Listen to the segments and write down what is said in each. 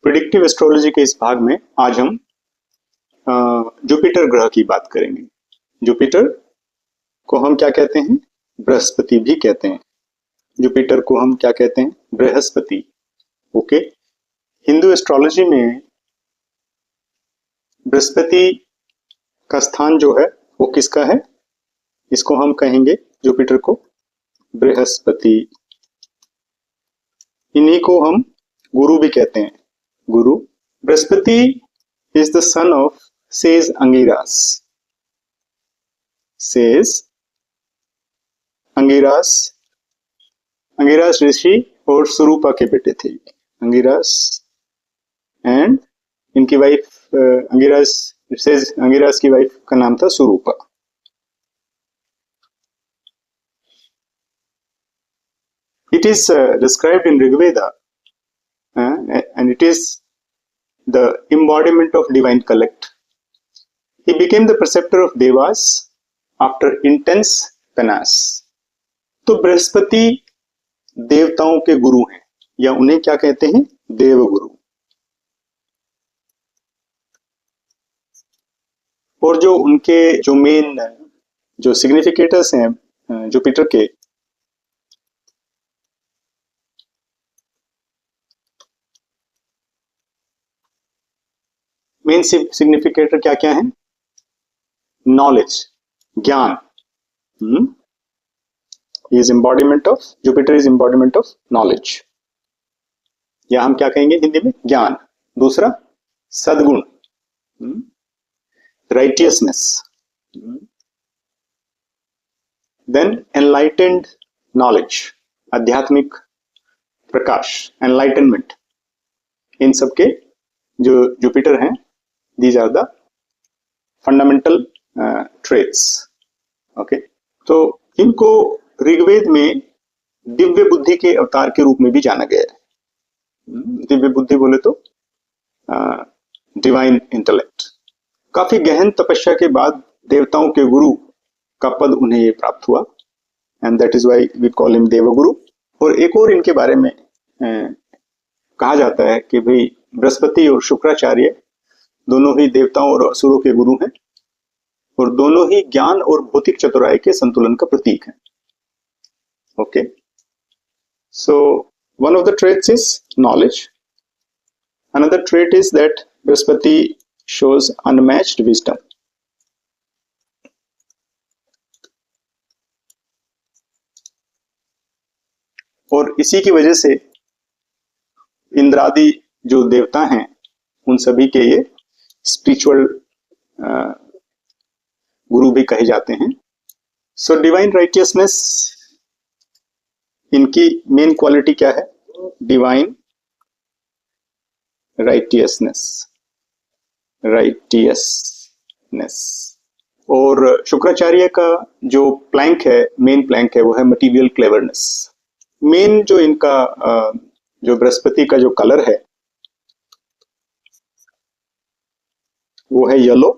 Predictive astrology के इस भाग में आज हम जुपिटर ग्रह की बात करेंगे। जुपिटर को हम क्या कहते हैं? बृहस्पति भी कहते हैं। जुपिटर को हम क्या कहते हैं? बृहस्पति। ओके। हिंदू एस्ट्रोलॉजी में बृहस्पति का स्थान जो है वो किसका है? इसको हम कहेंगे जुपिटर को बृहस्पति। इन्हीं को हम गुरु भी कहते हैं, Guru. Brihaspati is the son of sage Angiras. Sage Angiras, Angiras ऋषि और सुरूपा के बेटे थे। अंगिरास एंड इनकी वाइफ अंगिरास, सेज अंगिरास की वाइफ का नाम था Surupa. It is described in Rigveda and it is the embodiment of divine collect. He became the preceptor of Devas after intense penance. तो बृहस्पति देवताओं के गुरु हैं, या उन्हें क्या कहते हैं? देवगुरु। और जो उनके जो मेन जो सिग्निफिकेटर्स हैं जुपिटर के, मेन सिग्निफिकेटर क्या क्या है? नॉलेज, ज्ञान। Is embodiment of, Jupiter is embodiment of knowledge, या हम क्या कहेंगे हिंदी में? ज्ञान। दूसरा सद्गुण, राइटियसनेस। देन एनलाइटेंड नॉलेज, आध्यात्मिक प्रकाश, एनलाइटनमेंट। इन सबके जो जुपिटर हैं, these are the fundamental traits. okay, तो इनको ऋग्वेद में दिव्य बुद्धि के अवतार के रूप में भी जाना गया है। दिव्य बुद्धि बोले तो डिवाइन इंटेलेक्ट। काफी गहन तपस्या के बाद देवताओं के गुरु का पद उन्हें ये प्राप्त हुआ, and that is why we call him Devguru. और एक और इनके बारे में कहा जाता है कि भाई बृहस्पति और शुक्राचार्य दोनों ही देवताओं और असुरों के गुरु हैं, और दोनों ही ज्ञान और भौतिक चतुराई के संतुलन का प्रतीक हैं। Okay, so one of the traits is knowledge. Another trait is that Brihaspati shows unmatched wisdom. और इसी की वजह से इंद्रादि जो देवता हैं उन सभी के ये स्पिरिचुअल गुरु भी कहे जाते हैं। सो डिवाइन राइटियसनेस, इनकी मेन क्वालिटी क्या है? Divine righteousness, righteousness. और शुक्राचार्य का जो प्लैंक है, मेन प्लैंक है, वो है मटीरियल क्लेवरनेस। मेन जो इनका जो बृहस्पति का जो कलर है वो है येलो,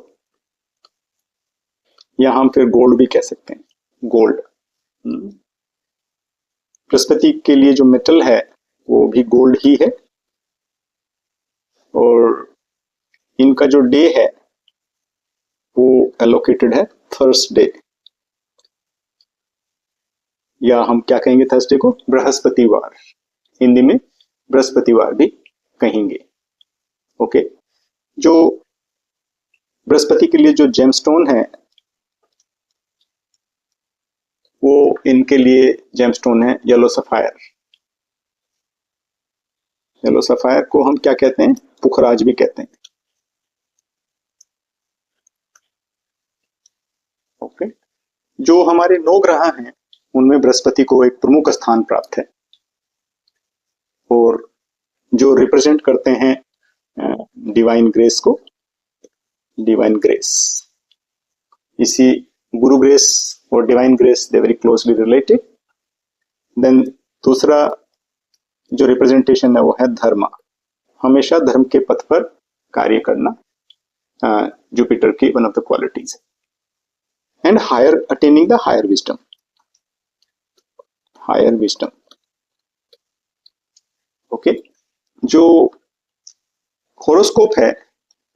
या हम फिर गोल्ड भी कह सकते हैं, गोल्ड। बृहस्पति के लिए जो मेटल है वो भी गोल्ड ही है। और इनका जो डे है वो एलोकेटेड है थर्सडे, या हम क्या कहेंगे थर्सडे को? बृहस्पतिवार। हिंदी में बृहस्पतिवार भी कहेंगे। ओके, जो बृहस्पति के लिए जो जेमस्टोन है वो इनके लिए जेमस्टोन है येलो सफायर। येलो सफायर को हम क्या कहते हैं? पुखराज भी कहते हैं। ओके, जो हमारे 9 ग्रह हैं उनमें बृहस्पति को एक प्रमुख स्थान प्राप्त है, और जो रिप्रेजेंट करते हैं डिवाइन ग्रेस को, डिवाइन ग्रेस। इसी गुरु ग्रेस और divine grace they very closely related. Then दूसरा जो रिप्रेजेंटेशन है वो है धर्म, हमेशा धर्म के पथ पर कार्य करना, जुपिटर की one of the qualities. And higher, attaining the higher wisdom, higher wisdom. Okay, जो होरोस्कोप है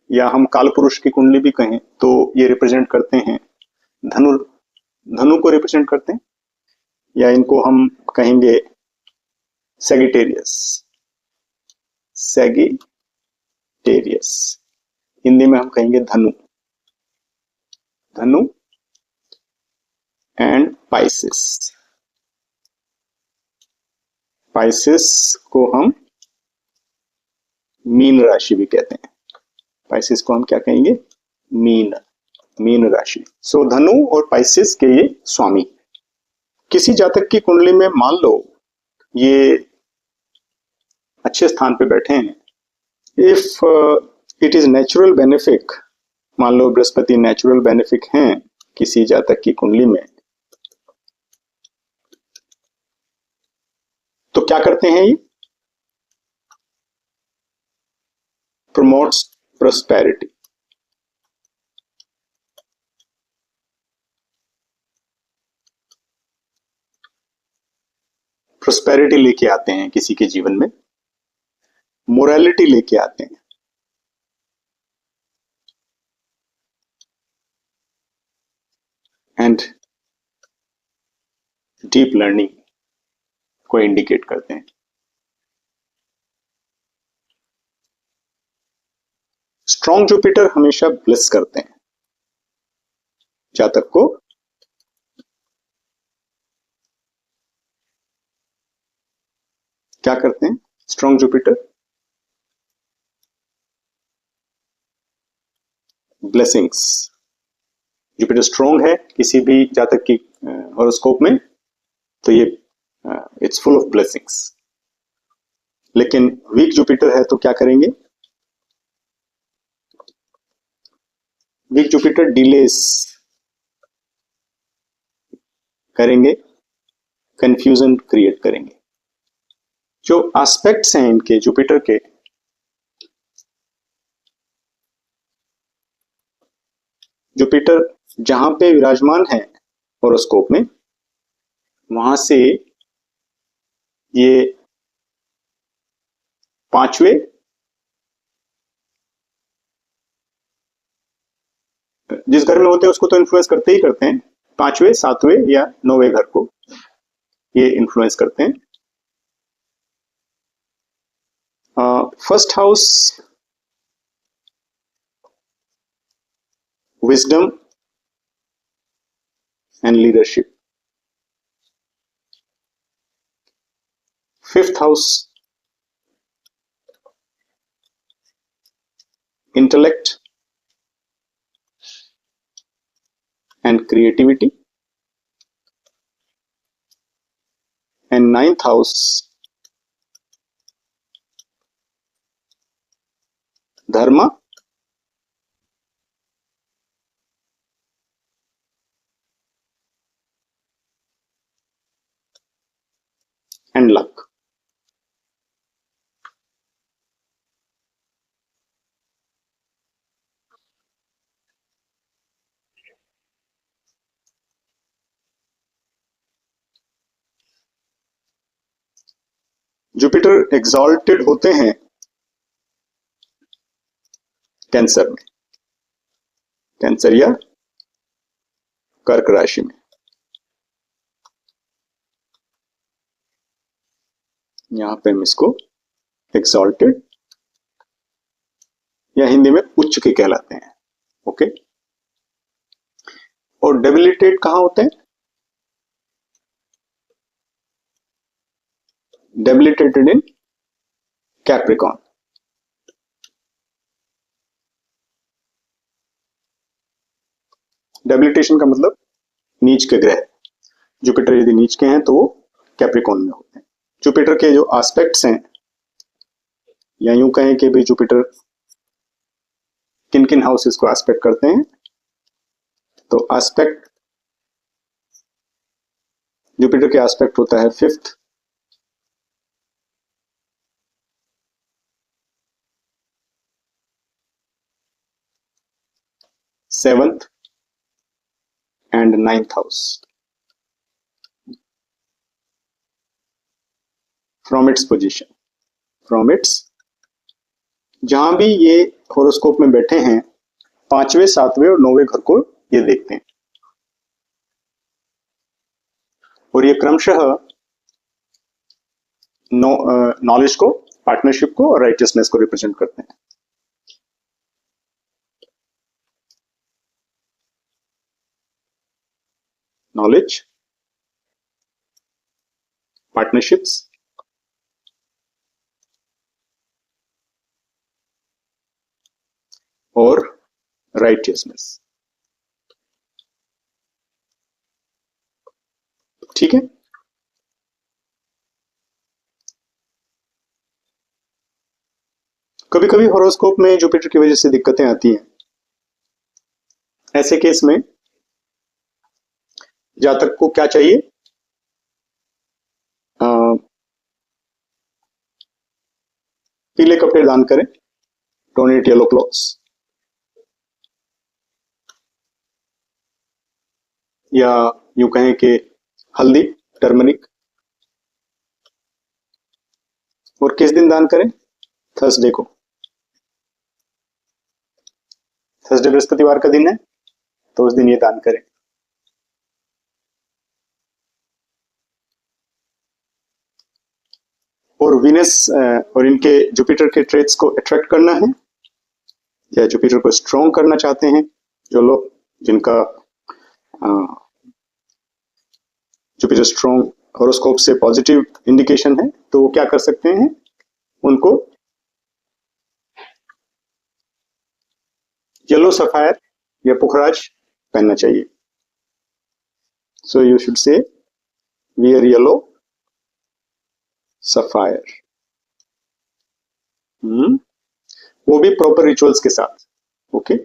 या हम कालपुरुष की कुंडली भी कहें तो ये रिप्रेजेंट करते हैं धनु धनु को रिप्रेजेंट करते हैं, या इनको हम कहेंगे सेगिटेरियस, सेगिटेरियस हिंदी में हम कहेंगे धनु, धनु एंड पाइसिस। पाइसिस को हम मीन राशि भी कहते हैं, पाइसिस को हम क्या कहेंगे, मीन राशि। सो धनु और पाइसिस के ये स्वामी। किसी जातक की कुंडली में मान लो ये अच्छे स्थान पे बैठे हैं, if it is natural benefic, मान लो बृहस्पति नेचुरल बेनिफिक हैं किसी जातक की कुंडली में, तो क्या करते हैं ये, प्रमोट्स प्रॉस्पेरिटी। प्रॉस्पेरिटी लेके आते हैं किसी के जीवन में, मोरालिटी लेके आते हैं, एंड डीप लर्निंग को इंडिकेट करते हैं। स्ट्रॉन्ग जुपिटर हमेशा ब्लेस करते हैं जातक को, क्या करते हैं strong Jupiter, blessings. Jupiter strong है किसी भी जातक की हॉरोस्कोप में तो ये इट्स फुल ऑफ ब्लेसिंग्स। लेकिन वीक जुपिटर है तो क्या करेंगे, वीक जुपिटर डिलेस करेंगे, कंफ्यूजन क्रिएट करेंगे। जो एस्पेक्ट्स हैं इनके जुपिटर के, जुपिटर जहां पे विराजमान है हॉरोस्कोप में वहां से ये पांचवे जिस घर में होते हैं उसको तो इन्फ्लुएंस करते ही करते हैं, पांचवे सातवें या नौवें घर को ये इन्फ्लुएंस करते हैं। First house wisdom and leadership, fifth house intellect and creativity, and ninth house dharma and luck। Jupiter exalted होते हैं कैंसर में, कैंसर या कर्क राशि में। यहां पे हम इसको एग्जॉल्टेड या हिंदी में उच्च के कहलाते हैं, ओके। और डेबिलिटेड कहां होते हैं, डेबिलिटेटेड इन कैप्रिकॉन। डेबिलिटेशन का मतलब नीच के ग्रह, जुपिटर यदि नीच के हैं तो वो कैप्रिकॉन में होते हैं। जुपिटर के जो एस्पेक्ट्स हैं, या यूं कहें कि भाई जुपिटर किन किन हाउसेस को एस्पेक्ट करते हैं, तो एस्पेक्ट जुपिटर के एस्पेक्ट होता है fifth, seventh and ninth house from its position, from its जहां भी ये होरोस्कोप में बैठे हैं, 5वें, 7वें और 9वें घर को ये देखते हैं, और ये क्रमशः नॉलेज को, पार्टनरशिप को और राइटियसनेस को रिप्रेजेंट करते हैं। नॉलेज, पार्टनरशिप्स और राइटियसनेस। ठीक है, कभी कभी हॉरोस्कोप में जुपिटर की वजह से दिक्कतें आती हैं। ऐसे केस में जातक को क्या चाहिए? पीले कपड़े दान करें, डोनेट येलो क्लॉथ्स, या यूं कहें कि हल्दी, टर्मरिक। और किस दिन दान करें? थर्सडे को। थर्सडे बृहस्पतिवार का दिन है, तो उस दिन ये दान करें। और वीनस और इनके जुपिटर के ट्रेट्स को अट्रैक्ट करना है या जुपिटर को स्ट्रॉन्ग करना चाहते हैं, जो लोग जिनका जुपिटर स्ट्रॉन्ग हॉरोस्कोप से पॉजिटिव इंडिकेशन है, तो वो क्या कर सकते हैं? उनको येलो सफायर या पुखराज पहनना चाहिए। So you should say wear yellow sapphire. वो भी प्रॉपर रिचुअल्स के साथ। ओके,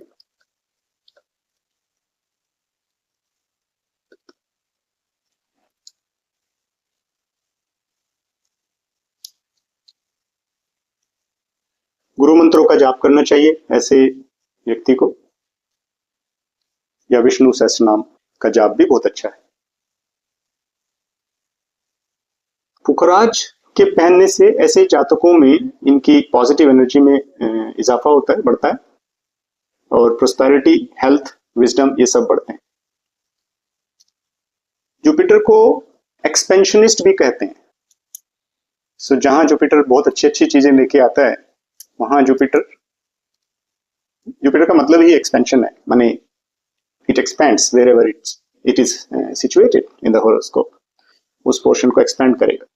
गुरु मंत्रों का जाप करना चाहिए ऐसे व्यक्ति को, या विष्णु सहस्त्र नाम का जाप भी बहुत अच्छा है। पुखराज के पहनने से ऐसे जातकों में इनकी पॉजिटिव एनर्जी में इजाफा होता है, बढ़ता है, और प्रोस्पेरिटी, हेल्थ, विजडम ये सब बढ़ते हैं। जुपिटर को एक्सपेंशनिस्ट भी कहते हैं। सो जहां जुपिटर बहुत अच्छी अच्छी चीजें लेके आता है, वहां जुपिटर का मतलब ही एक्सपेंशन है, माने it expends wherever it is situated in the horoscope, उस पोर्शन को एक्सपेंड करेगा।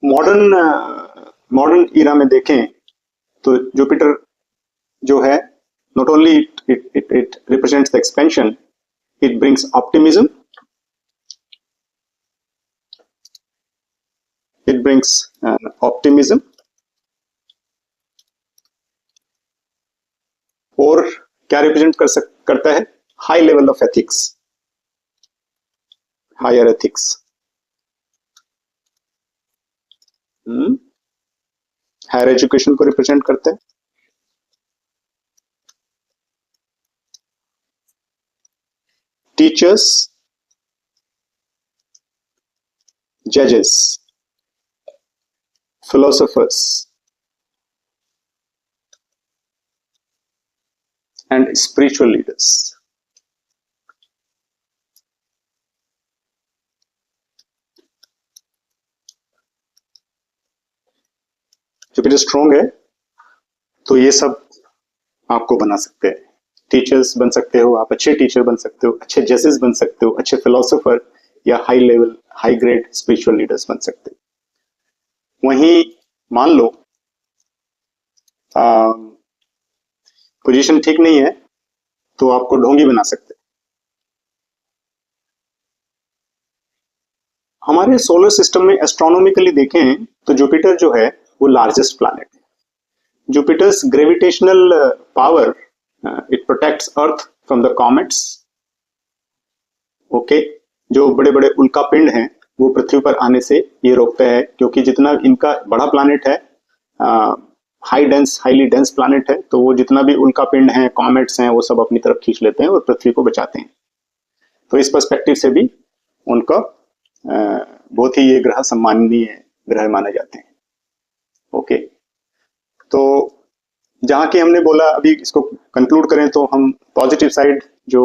मॉडर्न ईरा में देखें तो जुपिटर जो है, not only it represents the expansion, it brings optimism, optimism, और क्या रिप्रेजेंट करता है? High level of ethics, higher ethics. Higher education को रिप्रेजेंट करता है। टीचर्स, जजेस, philosophers, and spiritual leaders. Jupiter strong है तो ये सब आपको बना सकते हैं। टीचर्स बन सकते हो आप, अच्छे टीचर बन सकते हो, अच्छे जजेस बन सकते हो, अच्छे फिलोसोफर या high level, high grade spiritual leaders बन सकते हो। वहीं मान लो पोजीशन ठीक नहीं है, तो आपको ढोंगी बना सकते हैं। हमारे सोलर सिस्टम में एस्ट्रोनॉमिकली देखें तो जुपिटर जो है वो लार्जेस्ट प्लैनेट है। Jupiter's gravitational power, it protects earth from the comets. Okay, जो बड़े बड़े उल्का पिंड हैं वो पृथ्वी पर आने से ये रोकता है, क्योंकि जितना इनका बड़ा प्लैनेट है, हाईली डेंस प्लैनेट है, तो वो जितना भी उल्का पिंड है, कॉमेट्स हैं, वो सब अपनी तरफ खींच लेते हैं और पृथ्वी को बचाते हैं। तो इस पर्सपेक्टिव से भी उनका बहुत ही ये ग्रह सम्माननीय ग्रह माने जाते हैं। ओके, तो जहाँ की हमने बोला, अभी इसको कंक्लूड करें तो हम पॉजिटिव साइड जो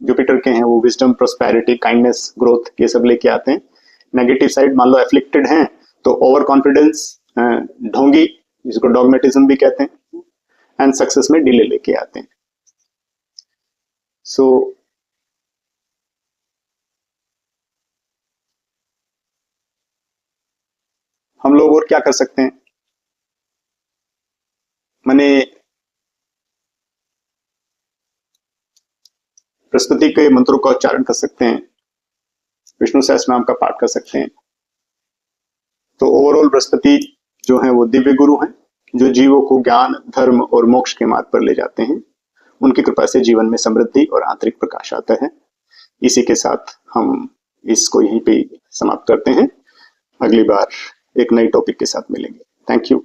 जुपिटर के हैं वो विजडम, प्रोस्पेरिटी, काइंडनेस, ग्रोथ ये सब लेके आते हैं। नेगेटिव साइड मान लो एफ्लिक्टेड हैं तो ओवर कॉन्फिडेंस, ढोंगी जिसको डॉगमेटिज्म भी कहते हैं, एंड सक्सेस में डिले लेके आते हैं। सो हम लोग और क्या कर सकते हैं, मैंने बृहस्पति के मंत्रों का उच्चारण कर सकते हैं, विष्णु सहस्त्र नाम का पाठ कर सकते हैं। तो ओवरऑल बृहस्पति जो है वो दिव्य गुरु हैं, जो जीवों को ज्ञान, धर्म और मोक्ष के मार्ग पर ले जाते हैं। उनकी कृपा से जीवन में समृद्धि और आंतरिक प्रकाश आता है। इसी के साथ हम इसको यहीं पे समाप्त करते हैं। अगली बार एक नई टॉपिक के साथ मिलेंगे। Thank you.